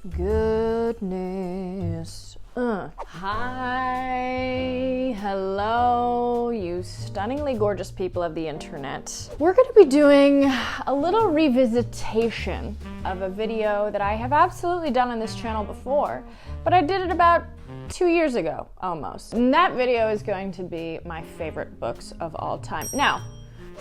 Goodness. Hi, hello, you stunningly gorgeous people of the internet. We're going to be doing a little revisitation of a video that I have absolutely done on this channel before, but I did it about 2 years ago, almost. And that video is going to be my favorite books of all time. Now,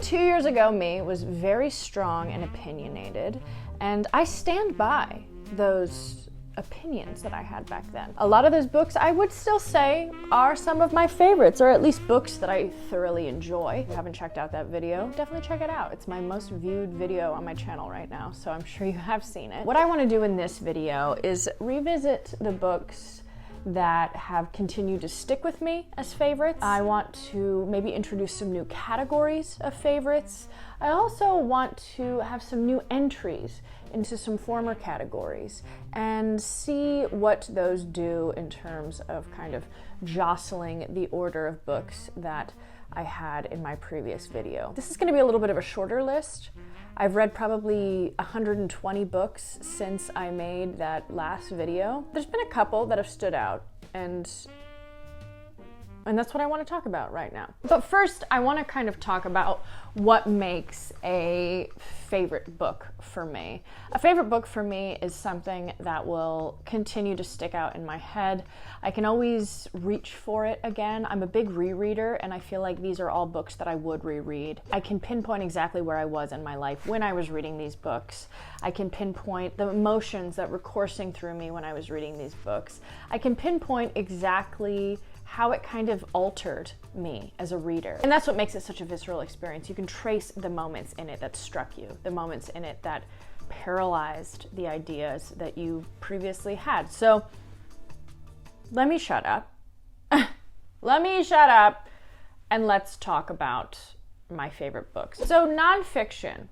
2 years ago, me was very strong and opinionated, and I stand by those opinions that I had back then. A lot of those books I would still say are some of my favorites, or at least books that I thoroughly enjoy. If you haven't checked out that video, definitely check it out. It's my most viewed video on my channel right now, so I'm sure you have seen it. What I want to do in this video is revisit the books that have continued to stick with me as favorites. I want to maybe introduce some new categories of favorites. I also want to have some new entries into some former categories and see what those do in terms of kind of jostling the order of books that I had in my previous video. This is going to be a little bit of a shorter list. I've read probably 120 books since I made that last video. There's been a couple that have stood out, and that's what I want to talk about right now. But first, I want to kind of talk about what makes a favorite book for me. A favorite book for me is something that will continue to stick out in my head. I can always reach for it again. I'm a big rereader, and I feel like these are all books that I would reread. I can pinpoint exactly where I was in my life when I was reading these books. I can pinpoint the emotions that were coursing through me when I was reading these books. I can pinpoint exactly how it kind of altered me as a reader. And that's what makes it such a visceral experience. You can trace the moments in it that struck you, the moments in it that paralyzed the ideas that you previously had. So let me shut up. Let me shut up and let's talk about my favorite books. So nonfiction.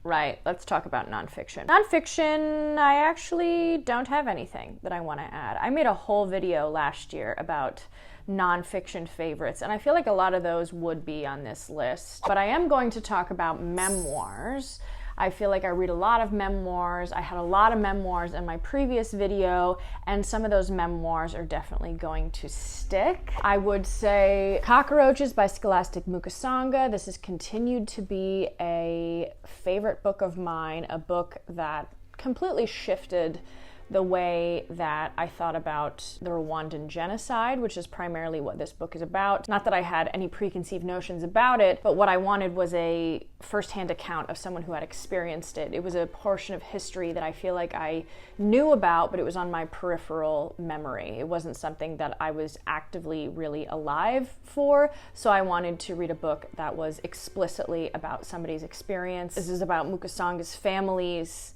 Right, let's talk about nonfiction. Nonfiction, I actually don't have anything that I want to add. I made a whole video last year about nonfiction favorites, and I feel like a lot of those would be on this list. But I am going to talk about memoirs. I feel like I read a lot of memoirs. I had a lot of memoirs in my previous video, and some of those memoirs are definitely going to stick. I would say Cockroaches by Scholastic Mukasanga. This has continued to be a favorite book of mine, a book that completely shifted the way that I thought about the Rwandan genocide, which is primarily what this book is about. Not that I had any preconceived notions about it, but what I wanted was a firsthand account of someone who had experienced it. It was a portion of history that I feel like I knew about, but it was on my peripheral memory. It wasn't something that I was actively really alive for, so I wanted to read a book that was explicitly about somebody's experience. This is about Mukasanga's family's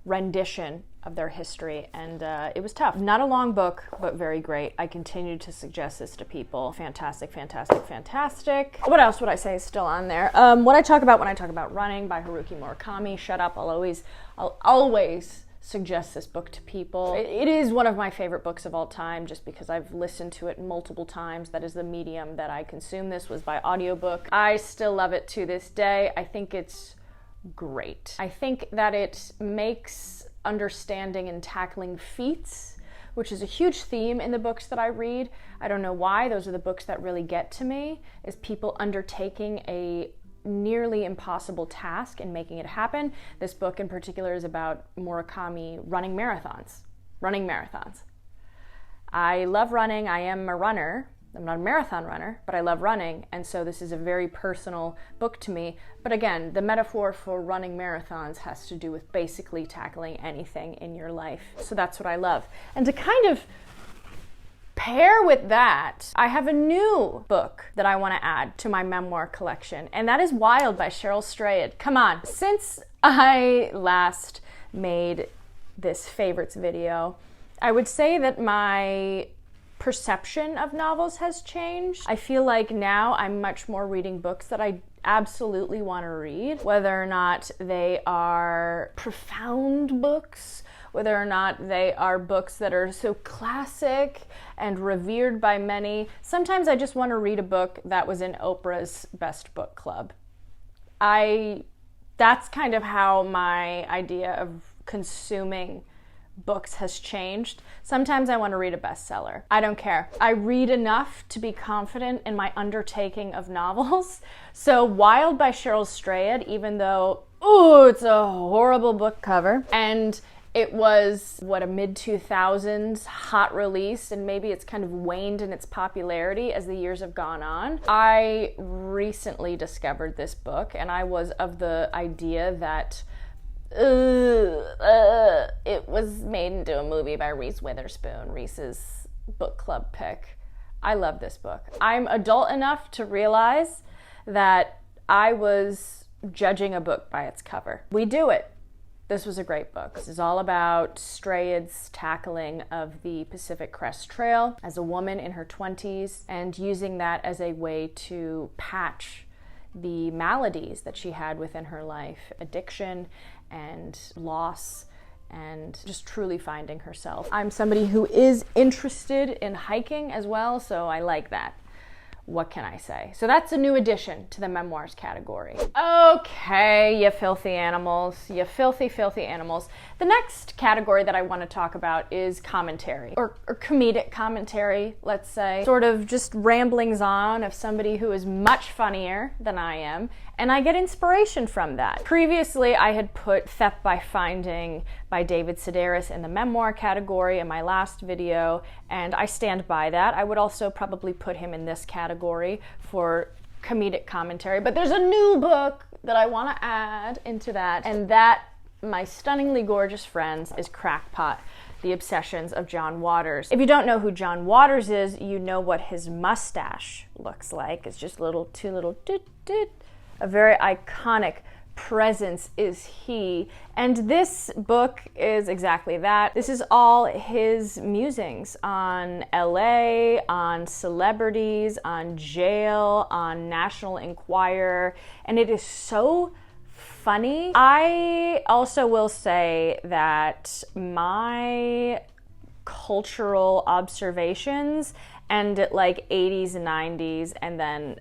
rendition of their history, and it was tough. Not a long book, but very great. I continue to suggest this to people. Fantastic, fantastic, fantastic. What else would I say is still on there? What I talk about when I talk about Running by Haruki Murakami. Shut up, I'll always suggest this book to people. It is one of my favorite books of all time, just because I've listened to it multiple times. That is the medium that I consume. This was by audiobook. I still love it to this day. I think it's great. I think that it makes understanding and tackling feats, which is a huge theme in the books that I read. I don't know why. Those are the books that really get to me, is people undertaking a nearly impossible task and making it happen. This book in particular is about Murakami running marathons. I love running. I am a runner. I'm not a marathon runner, but I love running, and so this is a very personal book to me. But again, the metaphor for running marathons has to do with basically tackling anything in your life. So that's what I love. And to kind of pair with that, I have a new book that I want to add to my memoir collection, and that is Wild by Cheryl Strayed. Come on. Since I last made this favorites video, I would say that my perception of novels has changed. I feel like now I'm much more reading books that I absolutely want to read, whether or not they are profound books, whether or not they are books that are so classic and revered by many. Sometimes I just want to read a book that was in Oprah's best book club. That's kind of how my idea of consuming books has changed. Sometimes I want to read a bestseller. I don't care. I read enough to be confident in my undertaking of novels. So Wild by Cheryl Strayed, even though, ooh, it's a horrible book cover, and it was, a mid-2000s hot release, and maybe it's kind of waned in its popularity as the years have gone on. I recently discovered this book, and I was of the idea that it was made into a movie by Reese Witherspoon, Reese's book club pick. I love this book. I'm adult enough to realize that I was judging a book by its cover. We do it. This was a great book. This is all about Strayed's tackling of the Pacific Crest Trail as a woman in her 20s and using that as a way to patch the maladies that she had within her life, addiction and loss, and just truly finding herself. I'm somebody who is interested in hiking as well, so I like that. What can I say? So that's a new addition to the memoirs category. Okay, you filthy animals. You filthy, filthy animals. The next category that I want to talk about is commentary, or comedic commentary, let's say. Sort of just ramblings on of somebody who is much funnier than I am, and I get inspiration from that. Previously, I had put Theft by Finding by David Sedaris in the memoir category in my last video, and I stand by that. I would also probably put him in this category for comedic commentary, but there's a new book that I want to add into that, and that, my stunningly gorgeous friends, is Crackpot: The Obsessions of John Waters. If you don't know who John Waters is, you know what his mustache looks like. It's just two little doot doot. A very iconic presence is he. And this book is exactly that. This is all his musings on LA, on celebrities, on jail, on National Enquirer, and it is so funny. I also will say that my cultural observations end at like 80s and 90s and then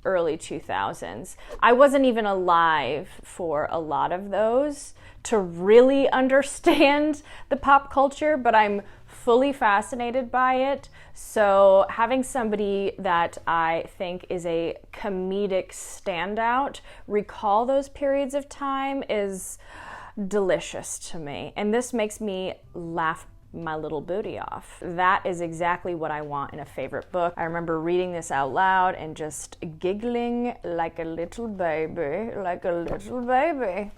early 2000s. I wasn't even alive for a lot of those to really understand the pop culture, but I'm fully fascinated by it. So having somebody that I think is a comedic standout recall those periods of time is delicious to me. And this makes me laugh my little booty off. That is exactly what I want in a favorite book. I remember reading this out loud and just giggling like a little baby, like a little baby.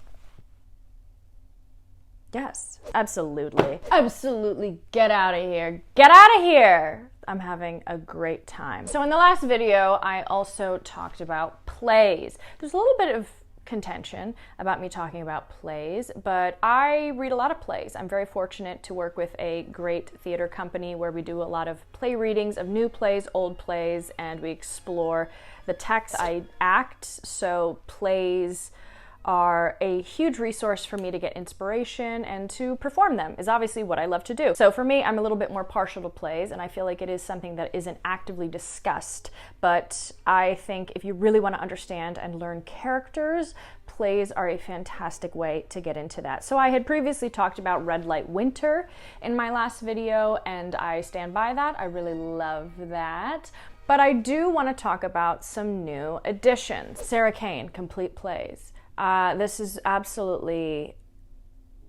Yes, absolutely. Absolutely. Get out of here. Get out of here. I'm having a great time. So in the last video, I also talked about plays. There's a little bit of contention about me talking about plays, but I read a lot of plays. I'm very fortunate to work with a great theater company where we do a lot of play readings of new plays, old plays, and we explore the text. I act, so plays are a huge resource for me to get inspiration, and to perform them is obviously what I love to do. So for me, I'm a little bit more partial to plays, and I feel like it is something that isn't actively discussed. But I think if you really want to understand and learn characters, plays are a fantastic way to get into that. So I had previously talked about Red Light Winter in my last video, and I stand by that. I really love that. But I do want to talk about some new additions. Sarah Kane, Complete Plays. This is absolutely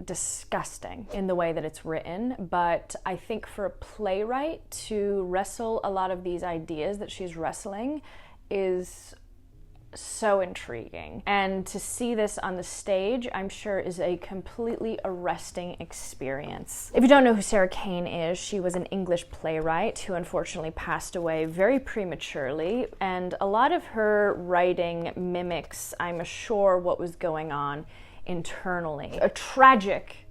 disgusting in the way that it's written, but I think for a playwright to wrestle a lot of these ideas that she's wrestling is so intriguing. And to see this on the stage, I'm sure, is a completely arresting experience. If you don't know who Sarah Kane is, she was an English playwright who unfortunately passed away very prematurely, and a lot of her writing mimics, I'm sure, what was going on internally. A tragic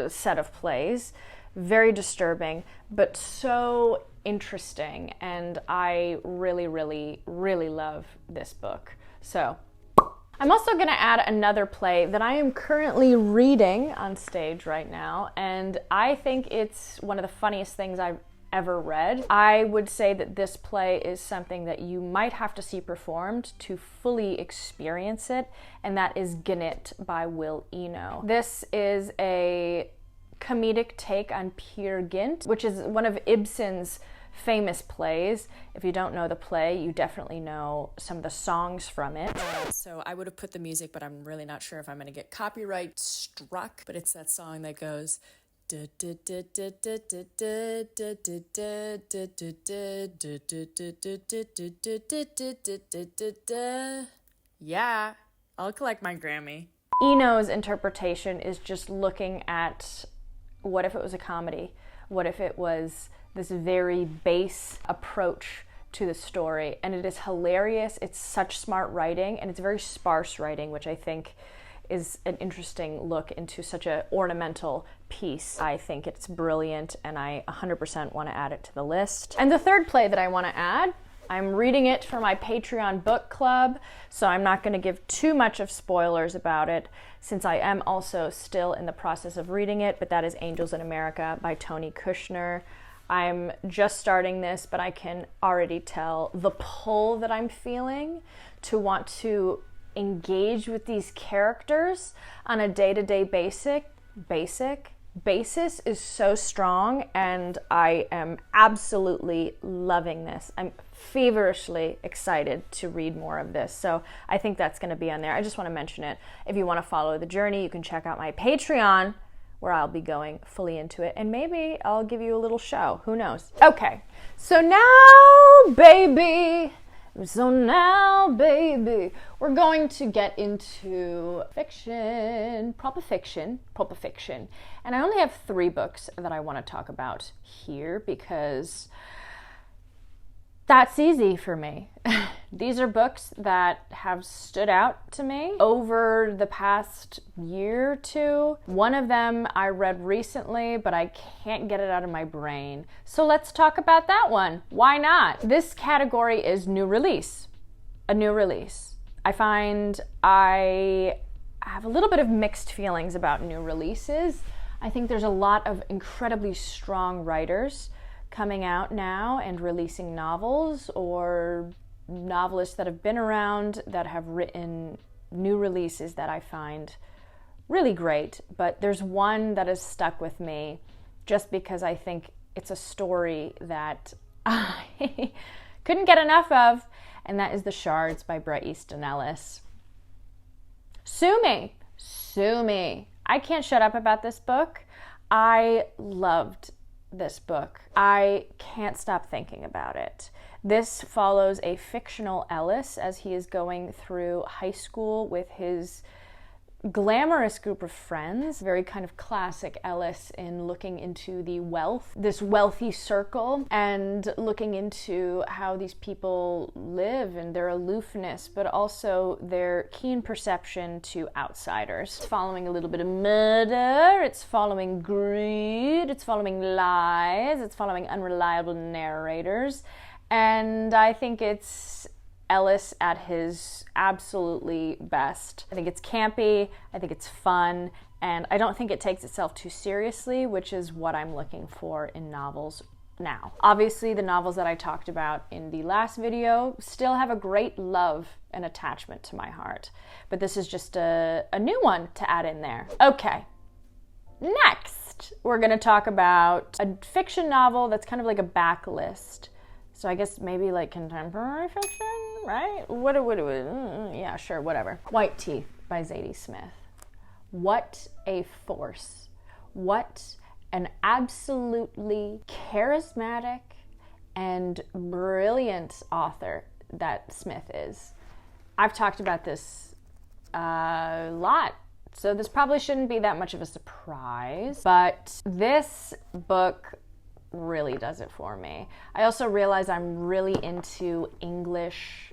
set of plays, very disturbing, but so interesting, and I really, really, really love this book. So I'm also going to add another play that I am currently reading on stage right now, and I think it's one of the funniest things I've ever read. I would say that this play is something that you might have to see performed to fully experience it, and that is Gnit by Will Eno. This is a comedic take on Peer Gynt, which is one of Ibsen's famous plays. If you don't know the play, you definitely know some of the songs from it. So I would have put the music, but I'm really not sure if I'm going to get copyright struck. But it's that song that goes... Yeah, I'll collect my Grammy. Eno's interpretation is just looking at what if it was a comedy? What if it was this very base approach to the story? And it is hilarious. It's such smart writing, and it's very sparse writing, which I think is an interesting look into such an ornamental piece. I think it's brilliant, and I 100% want to add it to the list. And the third play that I want to add, I'm reading it for my Patreon book club, so I'm not going to give too much of spoilers about it, since I am also still in the process of reading it, but that is Angels in America by Tony Kushner. I'm just starting this, but I can already tell the pull that I'm feeling to want to engage with these characters on a day-to-day basis is so strong, and I am absolutely loving this. I'm feverishly excited to read more of this, so I think that's going to be on there. I just want to mention it. If you want to follow the journey, you can check out my Patreon, where I'll be going fully into it, and maybe I'll give you a little show. Who knows? Okay, so now, baby, we're going to get into fiction, proper fiction. And I only have 3 books that I want to talk about here because that's easy for me. These are books that have stood out to me over the past year or two. One of them I read recently, but I can't get it out of my brain. So let's talk about that one. Why not? This category is new release. A new release. I find I have a little bit of mixed feelings about new releases. I think there's a lot of incredibly strong writers coming out now and releasing novels, or novelists that have been around that have written new releases that I find really great. But there's one that has stuck with me just because I think it's a story that I couldn't get enough of, and that is The Shards by Bret Easton Ellis. Sue me. I can't shut up about this book. I loved this book. I can't stop thinking about it. This follows a fictional Ellis as he is going through high school with his glamorous group of friends, very kind of classic Ellis in looking into the wealth, this wealthy circle, and looking into how these people live and their aloofness, but also their keen perception to outsiders. It's following a little bit of murder, it's following greed, it's following lies, it's following unreliable narrators, and I think it's Ellis at his absolutely best. I think it's campy, I think it's fun, and I don't think it takes itself too seriously, which is what I'm looking for in novels now. Obviously, the novels that I talked about in the last video still have a great love and attachment to my heart, but this is just a new one to add in there. Okay, next, we're gonna talk about a fiction novel that's kind of like a backlist. So I guess maybe like contemporary fiction, right? Yeah, sure, whatever. White Teeth by Zadie Smith. What a force. What an absolutely charismatic and brilliant author that Smith is. I've talked about this a lot, so this probably shouldn't be that much of a surprise, but this book really does it for me. I also realize I'm really into English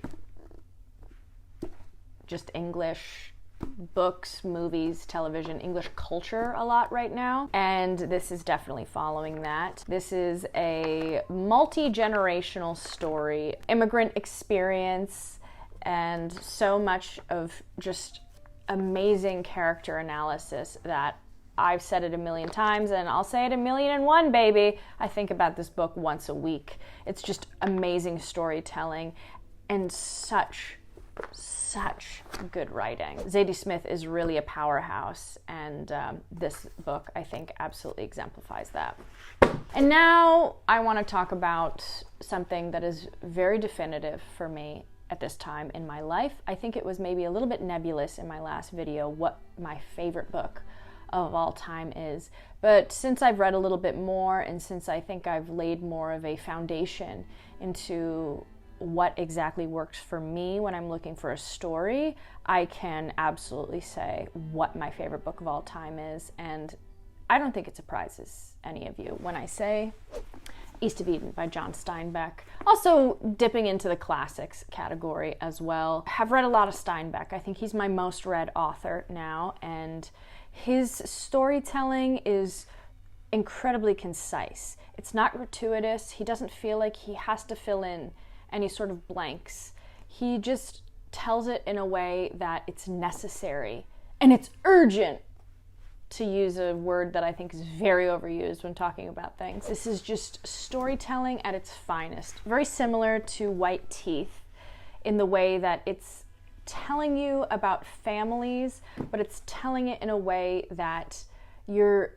books, movies, television, English culture a lot right now, and this is definitely following that. This is a multi-generational story, immigrant experience, and so much of just amazing character analysis that I've said it a million times, and I'll say it 1,000,001, baby. I think about this book once a week. It's just amazing storytelling and such Such good writing. Zadie Smith is really a powerhouse, and this book, I think, absolutely exemplifies that. And now I want to talk about something that is very definitive for me at this time in my life. I think it was maybe a little bit nebulous in my last video what my favorite book of all time is. But since I've read a little bit more, and since I think I've laid more of a foundation into what exactly works for me when I'm looking for a story, I can absolutely say what my favorite book of all time is. And I don't think it surprises any of you when I say East of Eden by John Steinbeck. Also dipping into the classics category as well. Have read a lot of Steinbeck. I think he's my most read author now, and his storytelling is incredibly concise. It's not gratuitous. He doesn't feel like he has to fill in any sort of blanks. He just tells it in a way that it's necessary and it's urgent, to use a word that I think is very overused when talking about things. This is just storytelling at its finest. Very similar to White Teeth in the way that it's telling you about families, but it's telling it in a way that you're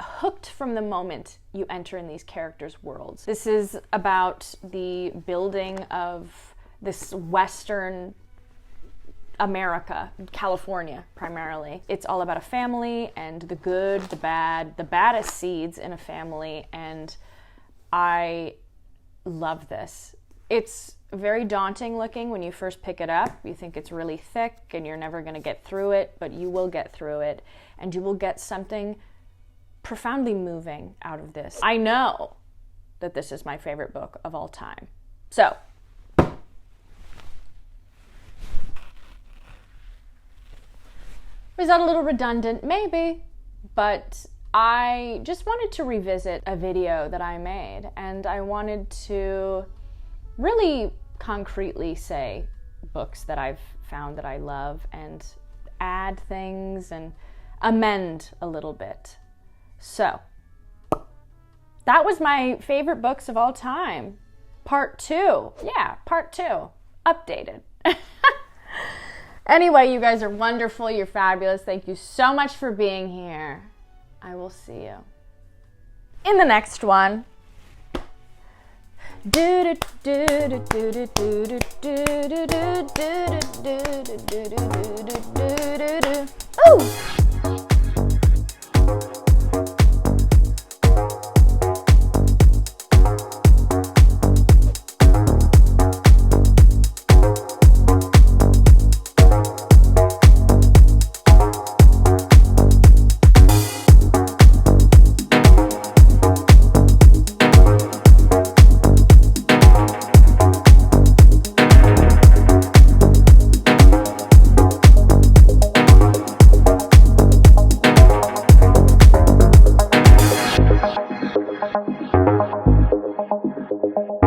hooked from the moment you enter in these characters' worlds. This is about the building of this Western America, California primarily. It's all about a family and the good, the bad, the baddest seeds in a family, and I love this. It's very daunting looking when you first pick it up. You think it's really thick and you're never going to get through it, but you will get through it, and you will get something profoundly moving out of this. I know that this is my favorite book of all time. So, was that a little redundant? Maybe, but I just wanted to revisit a video that I made, and I wanted to really concretely say books that I've found that I love and add things and amend a little bit. So, that was my favorite books of all time. Part 2. Yeah, part 2. Updated. Anyway, you guys are wonderful. You're fabulous. Thank you so much for being here. I will see you in the next one. Ooh!